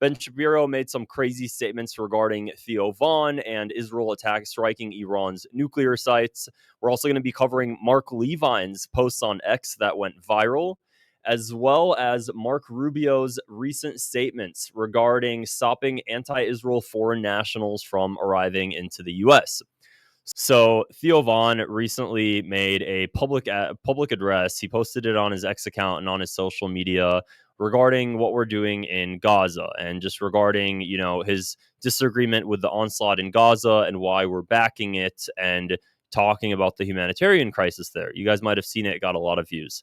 Ben Shapiro made some crazy statements regarding Theo Vaughn and Israel striking Iran's nuclear sites. We're also going to be covering Mark Levine's posts on X that went viral, as well as Mark Rubio's recent statements regarding stopping anti-Israel foreign nationals from arriving into the U.S. So Theo Vaughn recently made a public address. He posted it on his X account and on his social media regarding what we're doing in Gaza and just regarding, his disagreement with the onslaught in Gaza and why we're backing it and talking about the humanitarian crisis there. You guys might have seen it. It got a lot of views.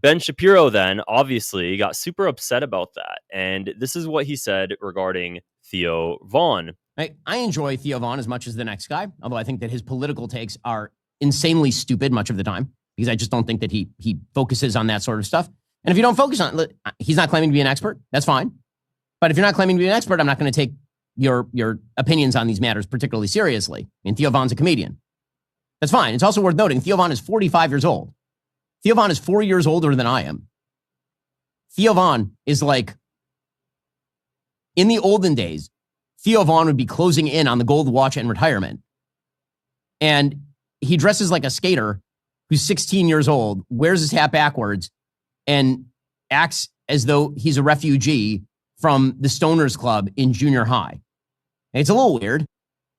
Ben Shapiro then obviously got super upset about that. And this is what he said regarding Theo Vaughn. I enjoy Theo Vaughn as much as the next guy, although I think that his political takes are insanely stupid much of the time, because I just don't think that he focuses on that sort of stuff. And if you don't focus on it, he's not claiming to be an expert. That's fine. But if you're not claiming to be an expert, I'm not going to take your opinions on these matters particularly seriously. I mean, Theo Vaughn's a comedian. That's fine. It's also worth noting Theo Vaughn is 45 years old. Theo Vaughn is 4 years older than I am. Theo Vaughn is like, in the olden days, Theo Vaughn would be closing in on the gold watch and retirement. And he dresses like a skater who's 16 years old, wears his hat backwards, and acts as though he's a refugee from the Stoners Club in junior high. It's a little weird.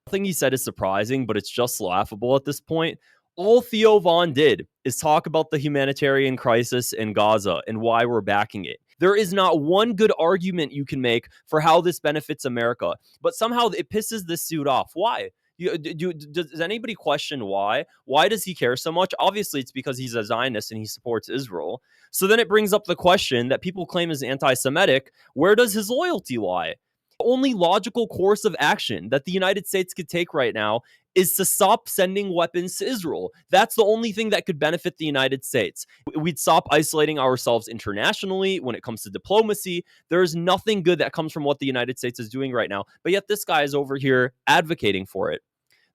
Nothing he said is surprising, but it's just laughable at this point. All Theo Vaughn did is talk about the humanitarian crisis in Gaza and why we're backing it. There is not one good argument you can make for how this benefits America, but somehow it pisses this dude off. Why? Does anybody question why? Why does he care so much? Obviously, it's because he's a Zionist and he supports Israel. So then it brings up the question that people claim is anti-Semitic. Where does his loyalty lie? The only logical course of action that the United States could take right now is to stop sending weapons to Israel. That's the only thing that could benefit the United States. We'd stop isolating ourselves internationally when it comes to diplomacy. There's nothing good that comes from what the United States is doing right now. But yet this guy is over here advocating for it.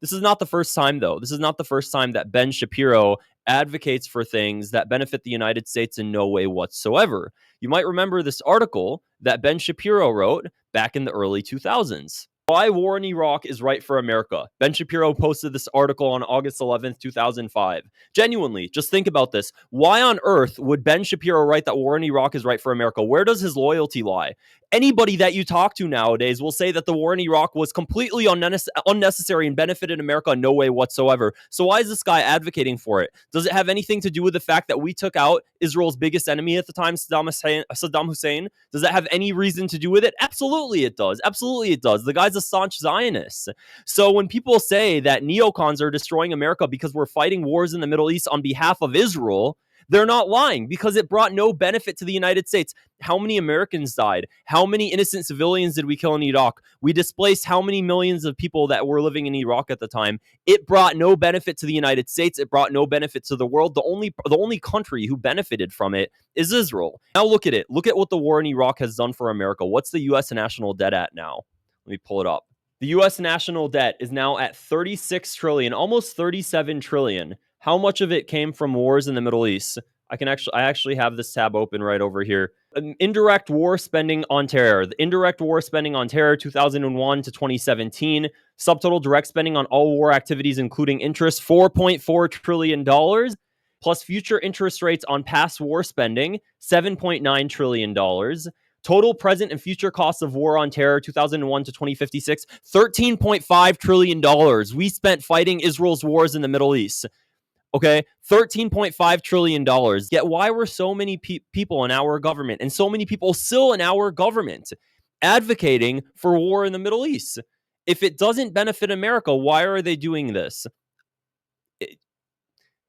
This is not the first time, though. This is not the first time that Ben Shapiro advocates for things that benefit the United States in no way whatsoever. You might remember this article that Ben Shapiro wrote back in the early 2000s. Why war in Iraq is right for America. Ben Shapiro posted this article on August 11th, 2005. Genuinely, just think about this. Why on earth would Ben Shapiro write that war in Iraq is right for America? Where does his loyalty lie? Anybody that you talk to nowadays will say that the war in Iraq was completely unnecessary and benefited America in no way whatsoever. So why is this guy advocating for it? Does it have anything to do with the fact that we took out Israel's biggest enemy at the time, Saddam Hussein? Does that have any reason to do with it? Absolutely it does. Absolutely it does. The guy's a staunch Zionist. So when people say that neocons are destroying America because we're fighting wars in the Middle East on behalf of Israel, they're not lying, because it brought no benefit to the United States. How many Americans died? How many innocent civilians did we kill in Iraq? We displaced how many millions of people that were living in Iraq at the time? It brought no benefit to the United States. It brought no benefit to the world. The only country who benefited from it is Israel. Now look at it. Look at what the war in Iraq has done for America. What's the U.S. national debt at now? Let me pull it up. The U.S. national debt is now at 36 trillion, almost 37 trillion. How much of it came from wars in the Middle East? I actually have this tab open right over here. Indirect war spending on terror. The indirect war spending on terror 2001 to 2017. Subtotal direct spending on all war activities, including interest, $4.4 trillion. Plus future interest rates on past war spending, $7.9 trillion. Total present and future costs of war on terror 2001 to 2056, $13.5 trillion. We spent fighting Israel's wars in the Middle East. Okay, $13.5 trillion. Yet why were so many people in our government, and so many people still in our government, advocating for war in the Middle East? If it doesn't benefit America, why are they doing this?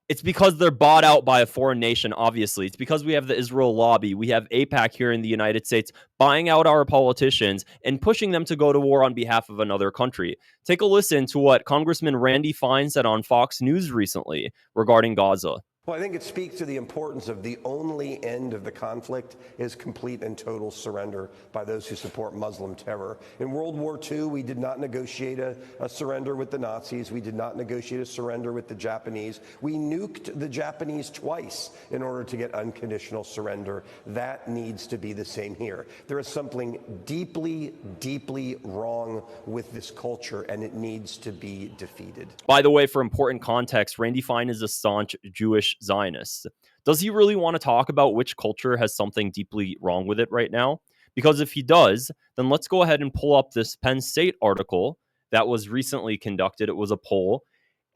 It's because they're bought out by a foreign nation, obviously. It's because we have the Israel lobby. We have AIPAC here in the United States buying out our politicians and pushing them to go to war on behalf of another country. Take a listen to what Congressman Randy Fine said on Fox News recently regarding Gaza. Well, I think it speaks to the importance of the only end of the conflict is complete and total surrender by those who support Muslim terror. In World War II, we did not negotiate a surrender with the Nazis. We did not negotiate a surrender with the Japanese. We nuked the Japanese twice in order to get unconditional surrender. That needs to be the same here. There is something deeply, deeply wrong with this culture, and it needs to be defeated. By the way, for important context, Randy Fine is a staunch Jewish Zionist. Does he really want to talk about which culture has something deeply wrong with it right now? Because if he does, then let's go ahead and pull up this Penn State article that was recently conducted. It was a poll.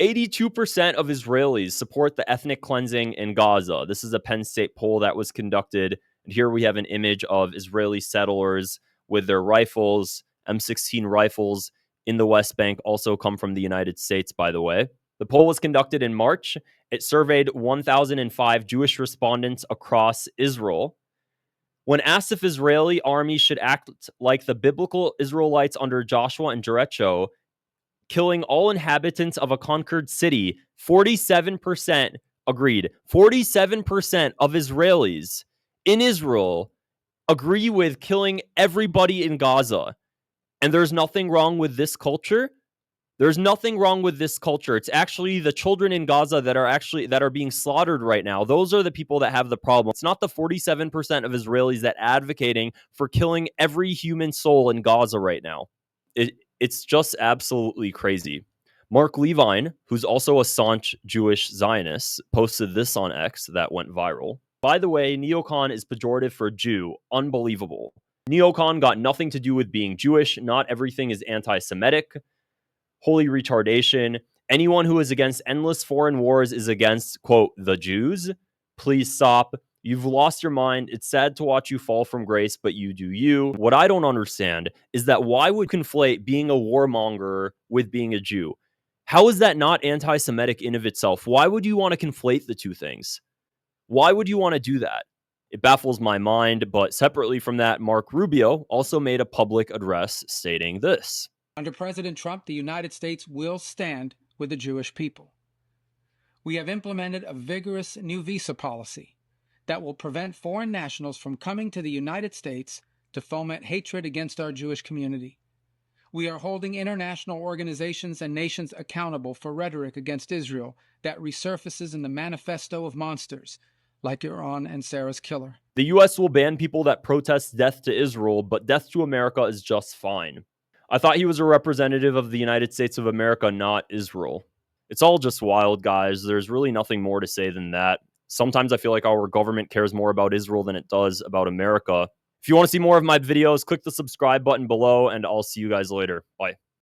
82% of Israelis support the ethnic cleansing in Gaza. This is a Penn State poll that was conducted. And here we have an image of Israeli settlers with their rifles, M16 rifles in the West Bank, also come from the United States, by the way. The poll was conducted in March. It surveyed 1,005 Jewish respondents across Israel. When asked if Israeli army should act like the biblical Israelites under Joshua and Jericho, killing all inhabitants of a conquered city, 47% agreed. 47% of Israelis in Israel agree with killing everybody in Gaza. And there's nothing wrong with this culture. There's nothing wrong with this culture. It's actually the children in Gaza that are being slaughtered right now. Those are the people that have the problem. It's not the 47% of Israelis that advocating for killing every human soul in Gaza right now. It's just absolutely crazy. Mark Levine, who's also a staunch Jewish Zionist, posted this on X that went viral. By the way, neocon is pejorative for Jew. Unbelievable. Neocon got nothing to do with being Jewish. Not everything is anti-Semitic. Holy retardation. Anyone who is against endless foreign wars is against, quote, the Jews. Please stop. You've lost your mind. It's sad to watch you fall from grace, but you do you. What I don't understand is that why would conflate being a warmonger with being a Jew? How is that not anti-Semitic in of itself? Why would you want to conflate the two things? Why would you want to do that? It baffles my mind, but separately from that, Mark Rubio also made a public address stating this. Under President Trump, the United States will stand with the Jewish people. We have implemented a vigorous new visa policy that will prevent foreign nationals from coming to the United States to foment hatred against our Jewish community. We are holding international organizations and nations accountable for rhetoric against Israel that resurfaces in the manifesto of monsters, like Iran and Sarah's killer. The U.S. will ban people that protest death to Israel, but death to America is just fine. I thought he was a representative of the United States of America, not Israel. It's all just wild, guys. There's really nothing more to say than that. Sometimes I feel like our government cares more about Israel than it does about America. If you want to see more of my videos, click the subscribe button below, and I'll see you guys later. Bye.